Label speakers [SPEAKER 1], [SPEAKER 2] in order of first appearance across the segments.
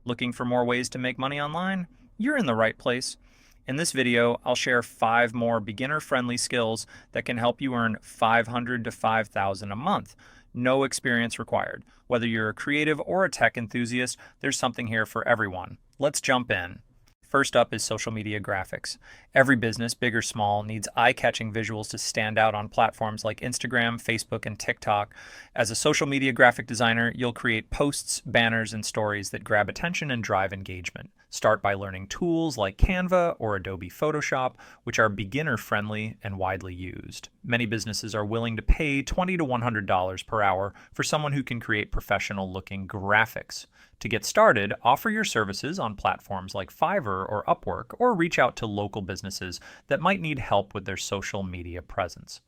[SPEAKER 1] Looking for more ways to make money online? You're in the right place. In this video, I'll share 5 more beginner-friendly skills that can help you earn $500 to $5,000 a month. No experience required. Whether you're a creative or a tech enthusiast, there's something here for everyone. Let's jump in. First up is social media graphics. Every business, big or small, needs eye-catching visuals to stand out on platforms like Instagram, Facebook, and TikTok. As a social media graphic designer, you'll create posts, banners, and stories that grab attention and drive engagement. Start by learning tools like Canva or Adobe Photoshop, which are beginner-friendly and widely used. Many businesses are willing to pay $20 to $100 per hour for someone who can create professional-looking graphics. To get started, offer your services on platforms like Fiverr or Upwork, or reach out to local businesses that might need help with their social media presence.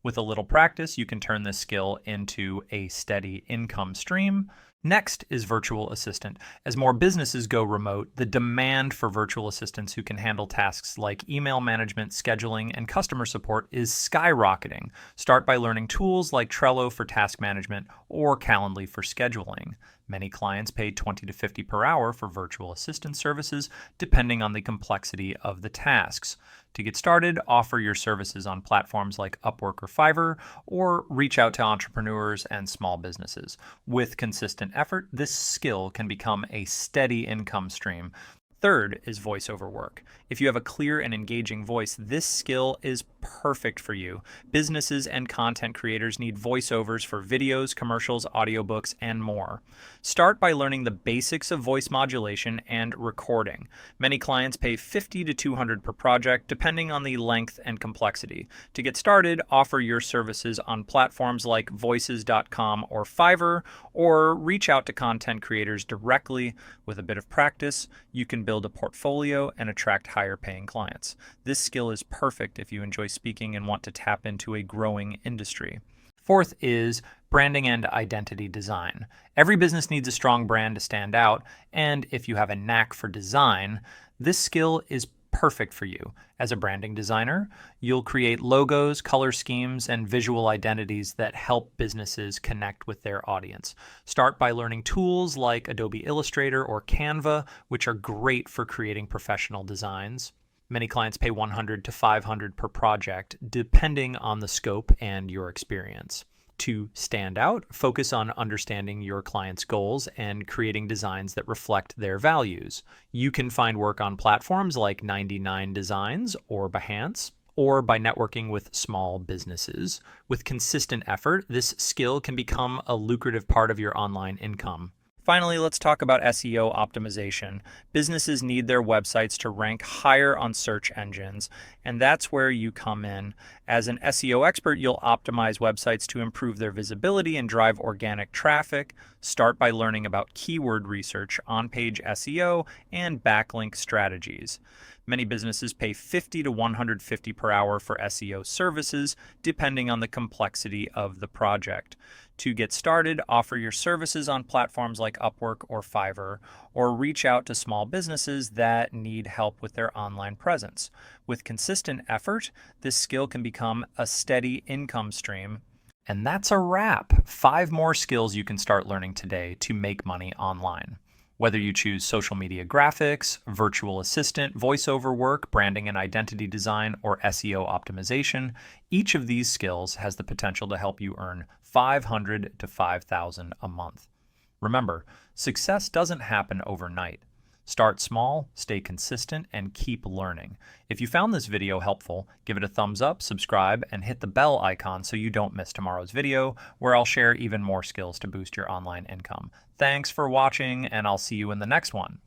[SPEAKER 1] With a little practice, you can turn this skill into a steady income stream. Next is virtual assistant. As more businesses go remote, the demand for virtual assistants who can handle tasks like email management, scheduling, and customer support is skyrocketing. Start by learning tools like Trello for task management or Calendly for scheduling. Many clients pay $20 to $50 per hour for virtual assistant services, depending on the complexity of the tasks. To get started, offer your services on platforms like Upwork or Fiverr, or reach out to entrepreneurs and small businesses. With consistent effort, this skill can become a steady income stream. Third is voiceover work. If you have a clear and engaging voice, this skill is perfect for you. Businesses and content creators need voiceovers for videos, commercials, audiobooks, and more. Start by learning the basics of voice modulation and recording. Many clients pay $50 to $200 per project, depending on the length and complexity. To get started, offer your services on platforms like voices.com or Fiverr, or reach out to content creators directly. With a bit of practice, you can build a portfolio and attract higher paying clients. This skill is perfect if you enjoy speaking and want to tap into a growing industry. Fourth is branding and identity design. Every business needs a strong brand to stand out, and if you have a knack for design, this skill is perfect for you. As a branding designer, you'll create logos, color schemes, and visual identities that help businesses connect with their audience. Start by learning tools like Adobe Illustrator or Canva, which are great for creating professional designs. Many clients pay $100 to $500 per project, depending on the scope and your experience. To stand out, focus on understanding your client's goals and creating designs that reflect their values. You can find work on platforms like 99 Designs or Behance, or by networking with small businesses. With consistent effort, this skill can become a lucrative part of your online income. Finally, let's talk about SEO optimization. Businesses need their websites to rank higher on search engines, and that's where you come in. As an SEO expert, you'll optimize websites to improve their visibility and drive organic traffic. Start by learning about keyword research, on-page SEO, and backlink strategies. Many businesses pay $50 to $150 per hour for SEO services, depending on the complexity of the project. To get started, offer your services on platforms like Upwork or Fiverr, or reach out to small businesses that need help with their online presence. With consistent effort, this skill can become a steady income stream. And that's a wrap. 5 more skills you can start learning today to make money online. Whether you choose social media graphics, virtual assistant, voiceover work, branding and identity design, or SEO optimization, each of these skills has the potential to help you earn $500 to $5,000 a month. Remember, success doesn't happen overnight. Start small, stay consistent, and keep learning. If you found this video helpful, give it a thumbs up, subscribe, and hit the bell icon so you don't miss tomorrow's video, where I'll share even more skills to boost your online income. Thanks for watching, and I'll see you in the next one.